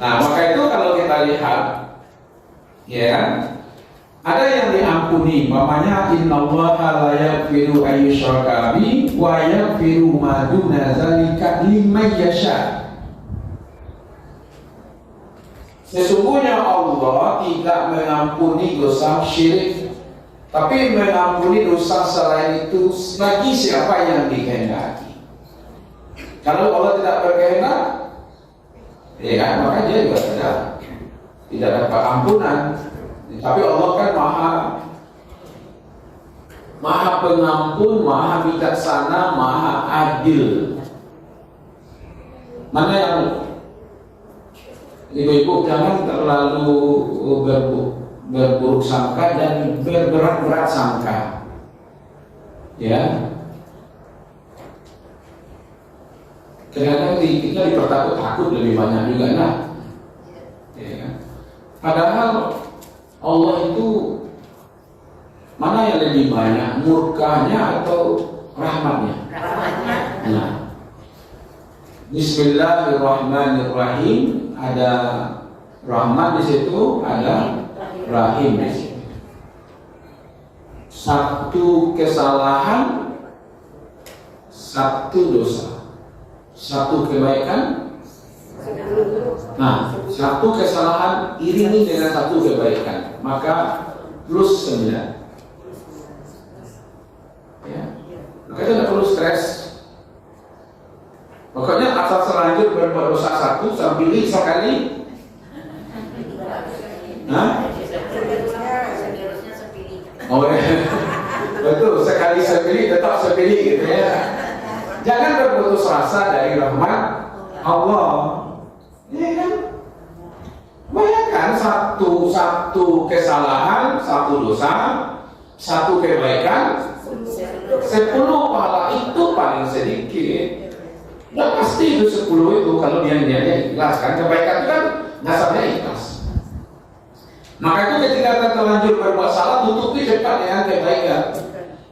Nah, maka itu kalau kita lihat, ya kan, ada yang diampuni, umpamanya innallaha la yaghfiru an yushraka bihi wa yaghfiru ma duna dzalika liman yasha. Sesungguhnya Allah tidak mengampuni dosa syirik, tapi mengampuni dosa selain itu bagi siapa yang dikehendaki. Kalau Allah tidak berkehendak, ya kan, maka dia juga tidak dapat ampunan. Tapi Allah kan maha pengampun, maha bijaksana, maha adil. Mana yang ibu-ibu jangan terlalu berburuk sangka dan berberat-berat sangka, ya. Kadang-kadang kita dipertakut-takut lebih banyak juga, nah, ya. Padahal Allah itu mana yang lebih banyak, murkanya atau rahmatnya? Rahmatnya. Nah, Bismillahirrahmanirrahim. Ada rahmat di situ, ada rahim di situ. Satu kesalahan, satu dosa, satu kebaikan. Nah, satu kesalahan iringi dengan satu kebaikan, maka plus 9. Ya, maka tidak perlu stres. Pokoknya asal selanjut berbuat dosa satu, pilih sekali. Nah, oh ya, betul, sekali sepilih tetap sepilih gitu ya. Jangan berputus asa dari rahmat Allah. Ya kan? Bayangkan satu kesalahan, satu dosa, satu kebaikan, 10 pahala, itu paling sedikit. Nah pasti itu 10 itu kalau dia ikhlas kan, kebaikan itu kan dasarnya ikhlas. Maka itu ketika kita terlanjur berbuat salah, tutupi cepat dengan kebaikan.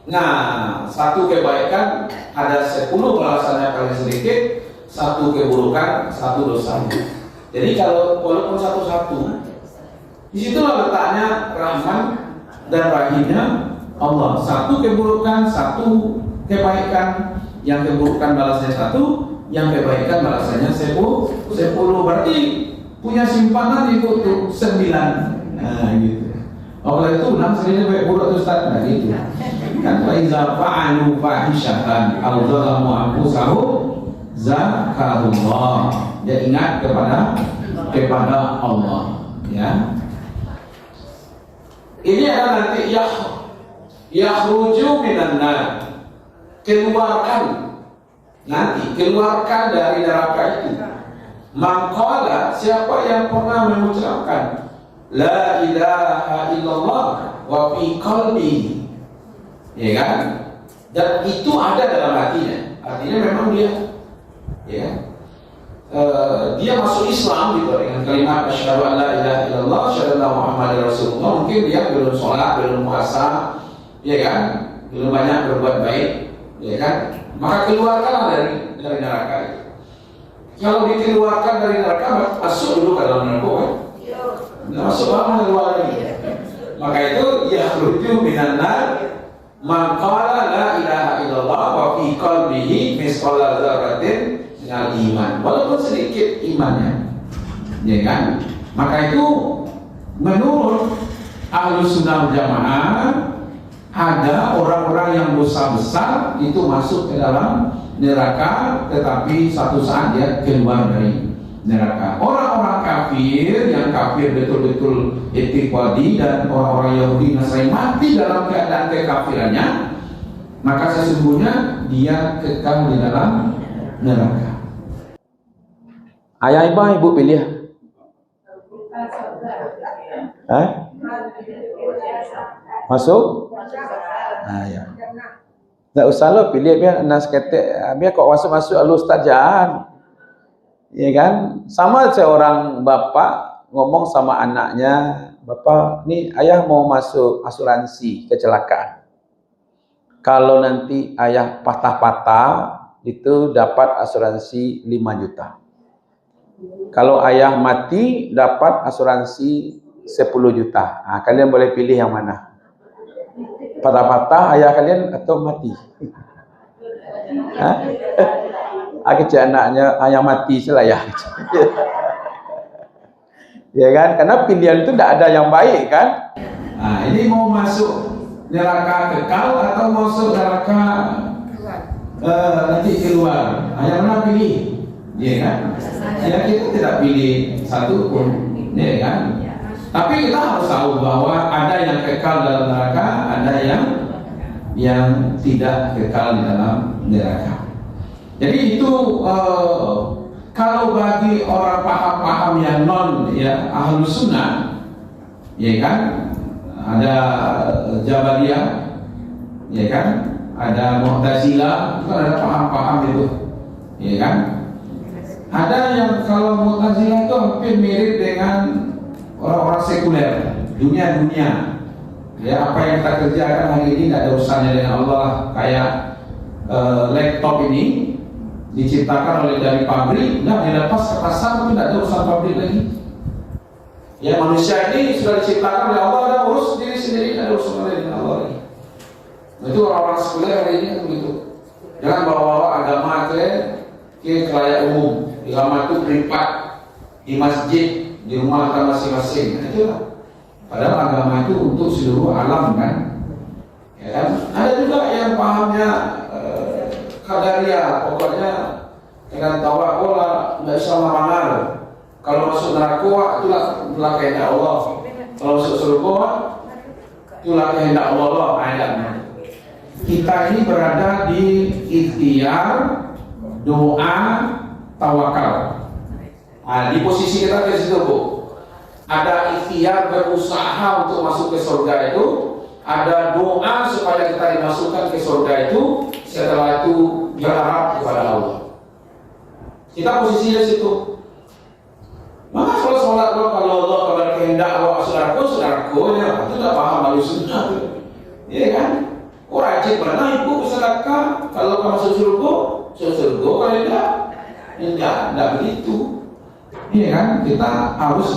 Nah, satu kebaikan ada 10 balasannya paling sedikit, satu keburukan, satu dosa. Jadi kalau walaupun satu-satu, disitulah letaknya rahman dan rahimnya Allah. Satu keburukan, satu kebaikan. Yang keburukan balasnya 1, yang kebaikan balasannya 10. Berarti punya simpanan itu tuh 9. Nah gitu. Oleh itu 6 sendiri baik buruk Ustaz, nah gitu. Kan faiza fa'alu fahishatan aw zalamu anfusahum zakarullah. Ya ingat kepada Allah, ya. Ini adalah nanti yakhruju minan nar. Keluarkan dari neraka itu. Maqala, siapa yang pernah mengucapkan la ilaha illallah wa fi qalbi, ya kan? Dan itu ada dalam hatinya. Artinya memang dia, ya, dia masuk Islam gitu dengan kalimat asyhadu an la ilaha illallah asyhadu anna muhammadar rasulullah. Mungkin dia belum sholat, belum puasa, ya kan? Belum banyak berbuat baik, ya kan? Maka keluarkanlah dari neraka itu. Kalau dikeluarkan dari neraka, masuk dulu ke dalam neraka kan? Masuk lama keluar lagi. Maka itu yakhruju minan nar man qala la ilaha illallah wa fi qalbihi misqala dzarratin minal iman. Walaupun sedikit imannya, ya kan? Maka itu menurut Ahlus Sunnah wal Jamaah, ada orang-orang yang dosa besar itu masuk ke dalam neraka, tetapi satu saat dia keluar dari neraka. Orang-orang kafir yang kafir betul-betul etiqadi dan orang-orang Yahudi Nasrani mati dalam keadaan kekafirannya, maka sesungguhnya dia kekal di dalam neraka. Ayah ibu pilih. Masuk? Nah ya. Tak usah lo pilih biar nas kete, biar kok masuk alur ustaz jangan. Ya kan? Sama seorang bapak ngomong sama anaknya, "Bapak, nih ayah mau masuk asuransi kecelakaan. Kalau nanti ayah patah-patah itu dapat asuransi 5 juta. Kalau ayah mati dapat asuransi 10 juta. Kalian boleh pilih yang mana? Patah-patah ayah kalian atau mati? Kecil anaknya ayah mati salah ya. Ya kan? Karena pilihan itu tidak ada yang baik kan? Ini mau masuk neraka kekal atau masuk neraka nanti keluar. Yang mana pilih? Ya kan? Ya kita tidak pilih satu pun, ya kan? Tapi kita harus tahu bahwa ada yang kekal dalam neraka, ada yang tidak kekal di dalam neraka. Jadi itu kalau bagi orang paham-paham yang non ahlus sunnah, ya kan, ada Jabariyah, ya kan, ada Mu'tazilah, itu ada paham-paham itu, ya kan. Ada yang kalau Mu'tazilah itu hampir mirip dengan orang-orang sekuler, dunia-dunia. Ya, apa yang kita kerjakan hari ini tidak ada urusannya dengan Allah. Kayak laptop ini diciptakan oleh dari pabrik, dilepas ke pasar itu tidak ada urusan pabrik lagi. Ya, manusia ini sudah diciptakan oleh Allah dan urus diri sendiri, tidak ada urusan dengan Allah lagi. Itu orang-orang sekuler hari ini begitu. Jangan bawa-bawa agama ke khalayak umum. Agama itu privat di masjid, di rumah kita masing-masing. Itulah. Padahal agama itu untuk seluruh alam kan. Ya kan? Ada juga yang pahamnya Qadariyah, pokoknya dengan tawakal nggak bisa marangal. Kalau masuk neraka itulah kehendak Allah. Kalau masuk surga itulah kehendak Allah. Kita ini berada di ikhtiar, doa, tawakal. Di posisi kita di situ, Bu. Ada ikhtiar berusaha untuk masuk ke surga itu, ada doa supaya kita dimasukkan ke surga itu, setelah itu berharap kepada Allah. Kita posisinya situ. Maka kalau sholat kalau Allah kalau kehendak Allah saudaraku ya itu tidak paham lalu sunnah, iya kan? Rajin pernah ibu sedekah, kalau kamu masuk surga, kalau tidak begitu. Iya kan? Kita harus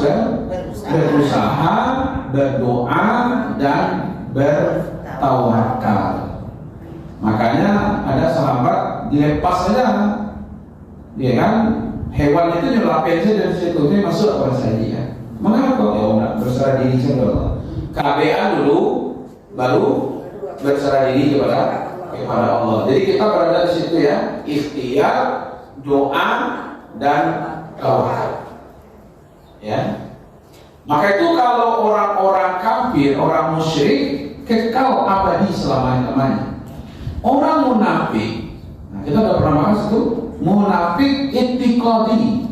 berusaha, berdoa dan bertawakal. Makanya ada sahabat dilepas saja, ya kan? Hewan itu nyelapin saja dari situ, dia masuk apa saja. Mengapa? Ya berserah diri saja. KBA dulu, baru berserah diri kepada Allah. Jadi kita berada di situ ya, ikhtiar, doa dan tawakal. Ya. Maka itu kalau orang-orang kafir, orang musyrik kekal abadi selama-lamanya. Orang munafik, kita sudah pernah bahas itu, munafik i'tiqadi.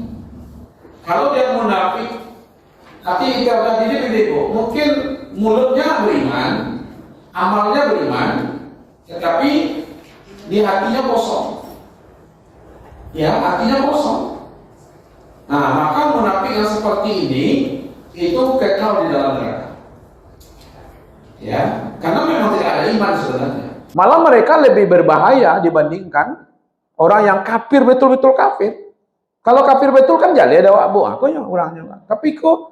Kalau dia munafik, hati i'tiqadi dia beda. Mungkin mulutnya beriman, amalnya beriman, tetapi di hatinya kosong. Ya, hatinya kosong. Nah, maka munafik yang seperti ini itu kekal di dalam neraka. Ya, karena memang tidak ada iman sebenarnya. Malah mereka lebih berbahaya dibandingkan orang yang kafir, betul-betul kafir. Kalau kafir betul kan jadi ada wabu, aku yang orangnya. Tapi kok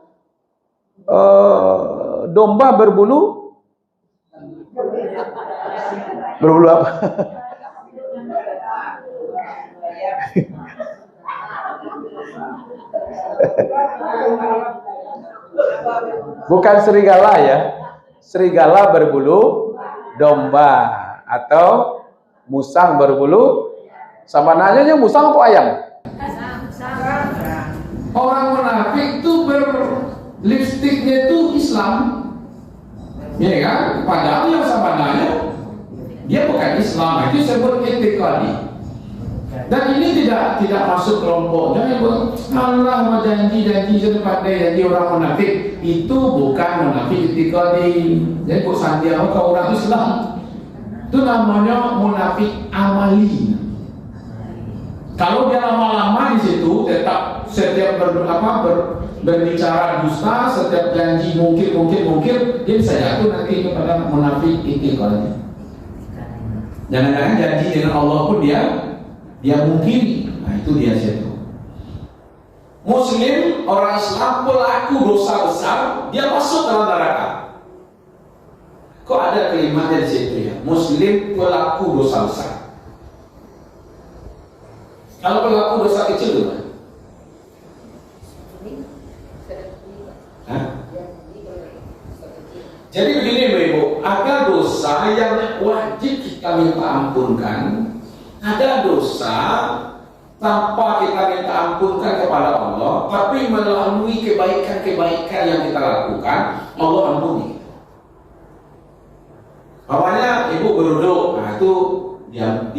domba berbulu apa? Bukan serigala ya. Serigala berbulu domba atau musang berbulu, sama nanya musang apa ayam? Orang munafik itu berlipstiknya itu Islam, ya kan? Padahal yang sama nanya dia bukan Islam, itu disebut i'tiqadi. Dan ini tidak masuk kelompoknya. Allah mau janji sudah pandai jadi orang munafik. Itu bukan munafik i'tiqadi. Jadi kok sandiaga ke orang Islam. Itu namanya munafik amali. Kalau dia lama-lama di situ tetap setiap berbicara dusta, setiap janji mungkin dia bisa jatuh nanti kepada munafik i'tiqadi. Jangan-jangan janji dengan Allah pun dia mungkiri. Nah, itu dia situ. Muslim, orang Islam pelaku dosa besar, dia masuk dalam neraka. Kok ada kalimatnya di situ ya? Muslim pelaku dosa besar. Kalau pelaku dosa kecil gimana? Jadi begini Ibu, ada dosa yang wajib kita minta ampunkan, ada dosa tanpa kita minta ampunkan kepada Allah, tapi melalui kebaikan-kebaikan yang kita lakukan, Allah ampuni. Awalnya Ibu berwudu, nah itu yang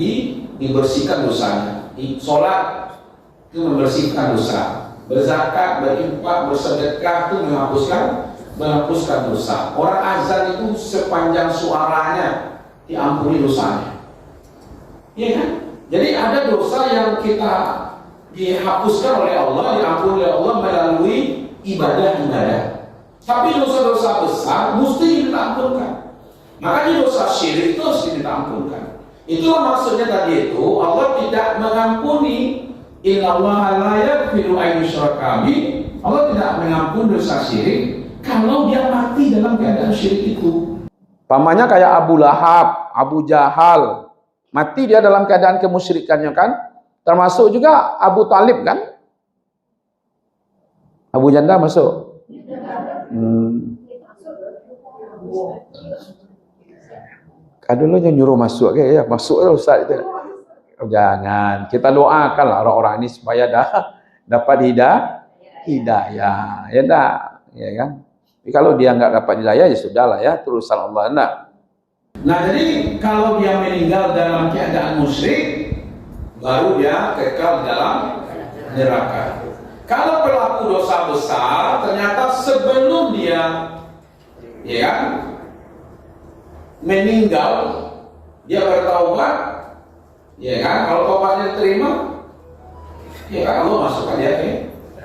dibersihkan dosanya. Sholat itu membersihkan dosa, berzakat, berinfak, bersedekah itu menghapuskan dosa. Orang azan itu sepanjang suaranya diampuni dosanya. Iya kan? Jadi ada dosa yang kita dihapuskan oleh Allah, diampuni oleh Allah melalui ibadah-ibadah. Tapi dosa-dosa besar mesti diampunkan. Makanya dosa syirik itu harus diampunkan. Itulah maksudnya tadi itu Allah tidak mengampuni. Innallaha la yaghfiru an yushraka bihi. Allah tidak mengampuni dosa syirik kalau dia mati dalam keadaan syirik itu. Pamannya kayak Abu Lahab, Abu Jahal, mati dia dalam keadaan kemusyrikannya kan? Termasuk juga Abu Talib kan? Abu Janda masuk. Dulu nyuruh masuk ya, masuk Ustaz itu. Jangan, kita doakanlah orang-orang ini supaya dapat hidayah. Ya dah, ya kan? Tapi kalau dia nggak dapat hidayah ya sudahlah ya, terusan Allah enggak. Nah, jadi kalau dia meninggal dalam keadaan musyrik, baru dia kekal dalam neraka. Kalau pelaku dosa besar ternyata sebelum dia ya kan, meninggal dia bertaubat, ya kan, kalau taubatnya diterima, ya kan Allah masukkan dia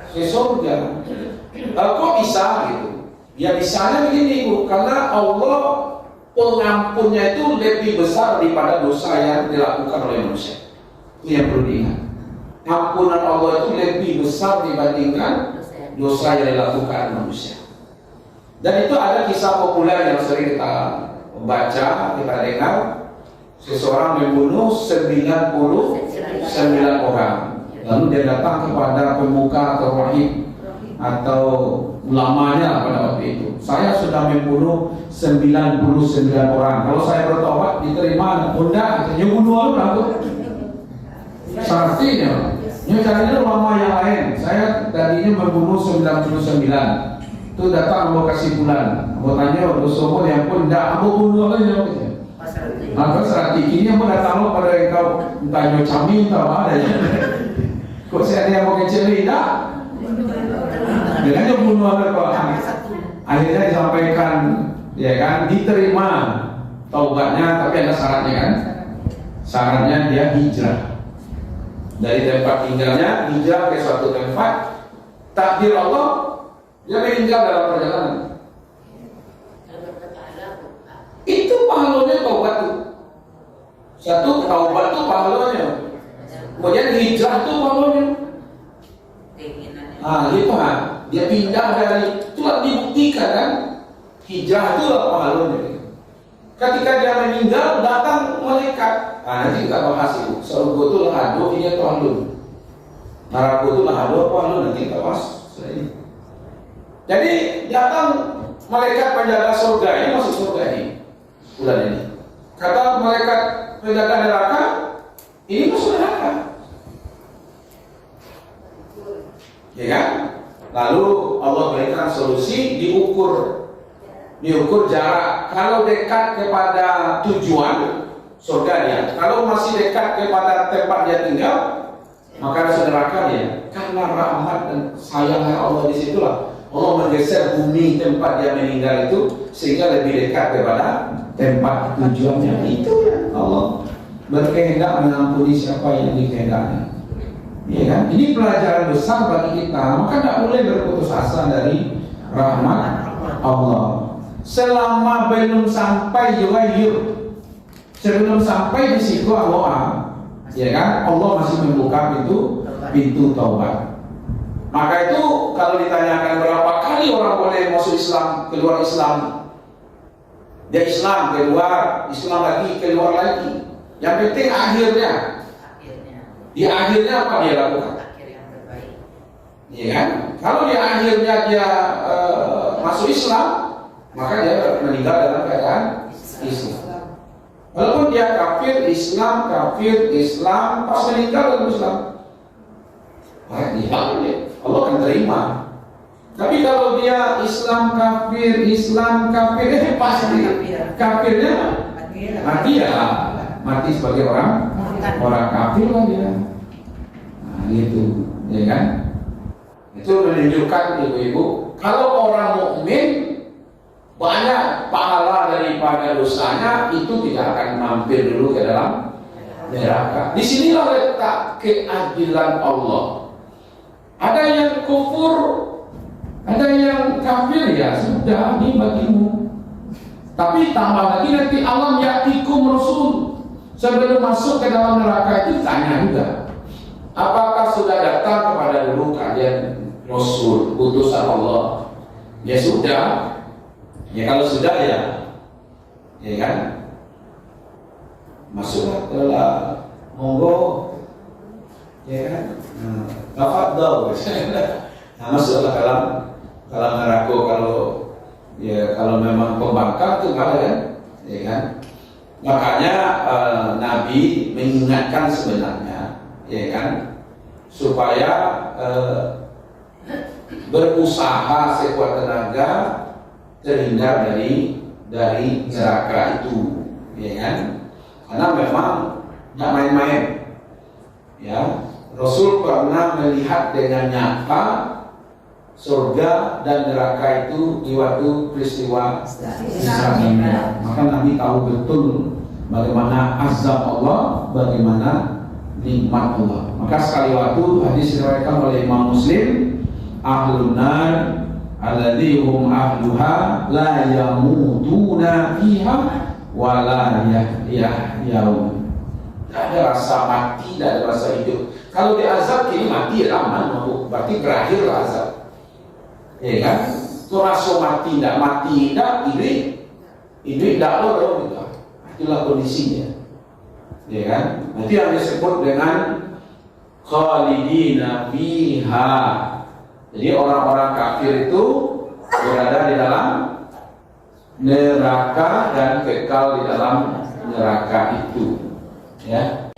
ke surga. Kok bisa gitu? Ya bisanya begini Bu, karena Allah pengampunnya itu lebih besar daripada dosa yang dilakukan oleh manusia. Itu yang perlu diingat. Ampunan Allah itu lebih besar dibandingkan dosa yang dilakukan manusia. Dan itu ada kisah populer yang sering kita baca, kita dengar. Seseorang membunuh 99 orang. Lalu dia datang kepada pemuka atau rahib atau ulamanya pada waktu itu. Saya sudah membunuh 99 orang. Kalau saya bertobat diterima, bunda, katanya bunuh aku. Artinya, carinya ulama yang lain. Saya tadinya membunuh 99. Itu datang mau kasih bulan. Mau tanya dosa yang pun tidak mau bunuh aja. Maka saat ini mau datang pada kau tanya cami tahu ada ya. Kok saya ada yang mau kecil tidak? Dengannya bunuh Al-Quran. Akhirnya disampaikan, ya kan, diterima taubatnya, tapi ada syaratnya kan? Syaratnya dia hijrah dari tempat tinggalnya, hijrah ke suatu tempat. Takdir Allah, dia meninggal dalam perjalanan. Itu pahalanya taubat tuh. Satu taubat tuh pahalanya. Kemudian hijrah tuh pahalanya. Gitu kan. Dia pindah dari, itulah dibuktikan kan, hijrah itu pahalanya. Ketika dia meninggal, datang malaikat. Nanti kita bahas itu. Surga itu lahadu, ini atau halun. Neraka itu lahadu apa halun, nanti kita bahas. Jadi datang malaikat penjaga surga, ini masuk surga ini bulan ini. Kata malaikat penjaga neraka, ini masuk neraka. Ya kan? Lalu Allah berikan solusi, diukur jarak. Kalau dekat kepada tujuan surga dia, kalau masih dekat kepada tempat dia tinggal, maka ada neraka dia. Karena rahmat dan sayangnya Allah disitulah Allah menggeser bumi tempat dia meninggal itu sehingga lebih dekat kepada tempat tujuannya. Itu Allah berkehendak mengampuni siapa yang dikehendaki. Ya kan? Ini pelajaran besar bagi kita. Maka tidak boleh berputus asa dari rahmat Allah. Selama belum sampai juga yuk. Sebelum sampai di situ Allah, ya kan? Allah masih membuka pintu taubat. Maka itu kalau ditanyakan berapa kali orang boleh masuk Islam, keluar Islam, dia Islam keluar, Islam lagi keluar lagi. Yang penting akhirnya. Di akhirnya apa dia lakukan? Akhir yang terbaik. Iya kan? Kalau di akhirnya dia masuk Islam, maka dia meninggal dalam keadaan Islam. Walaupun dia kafir Islam, pas meninggal dalam Islam, dia Allah akan terima. Tapi kalau dia Islam kafir, pasti kafirnya mati ya, mati sebagai orang kafir lah dia. Nah, gitu, ya kan? Itu menunjukkan ibu-ibu, kalau orang mukmin banyak pahala daripada dosanya, itu tidak akan mampir dulu ke dalam neraka. Disinilah letak keadilan Allah. Ada yang kufur, ada yang kafir, ya sudah, ini bagimu. Tapi tambah lagi nanti alam ya'tikum rasul. Sebelum masuk ke dalam neraka itu tanya juga, apakah sudah datang kepada dulu kalian rasul, utusan Allah? Ya sudah. Ya kalau sudah ya kan, masuklah telah, monggo, ya kan, tafadhol. Nah, masuklah dalam neraka kalau memang pembangkang itu kalah kan, ya kan. Makanya Nabi mengingatkan sebenarnya, ya kan, supaya berusaha sekuat tenaga terhindar dari neraka itu, ya kan? Karena memang nggak main-main. Ya, Rasul pernah melihat dengan nyata surga dan neraka itu di waktu peristiwa Isra Mi'raj. Maka Nabi tahu betul bagaimana azab Allah, bagaimana nikmat Allah. Maka sekali waktu hadis diriwayatkan oleh Imam Muslim, ahlun nar alladzi hum ahluha la yamutuna fiha wa la yahyaun. Tidak ada rasa mati, tidak ada rasa hidup. Kalau diazab kini mati aman, berarti berakhir azab. Ya kan? Itu rasa mati, tidak ini tidak loh gitu. Itulah kondisinya. Ya kan? Nanti yang disebut dengan khalidina fiha. Jadi orang-orang kafir itu berada di dalam neraka dan kekal di dalam neraka itu, ya.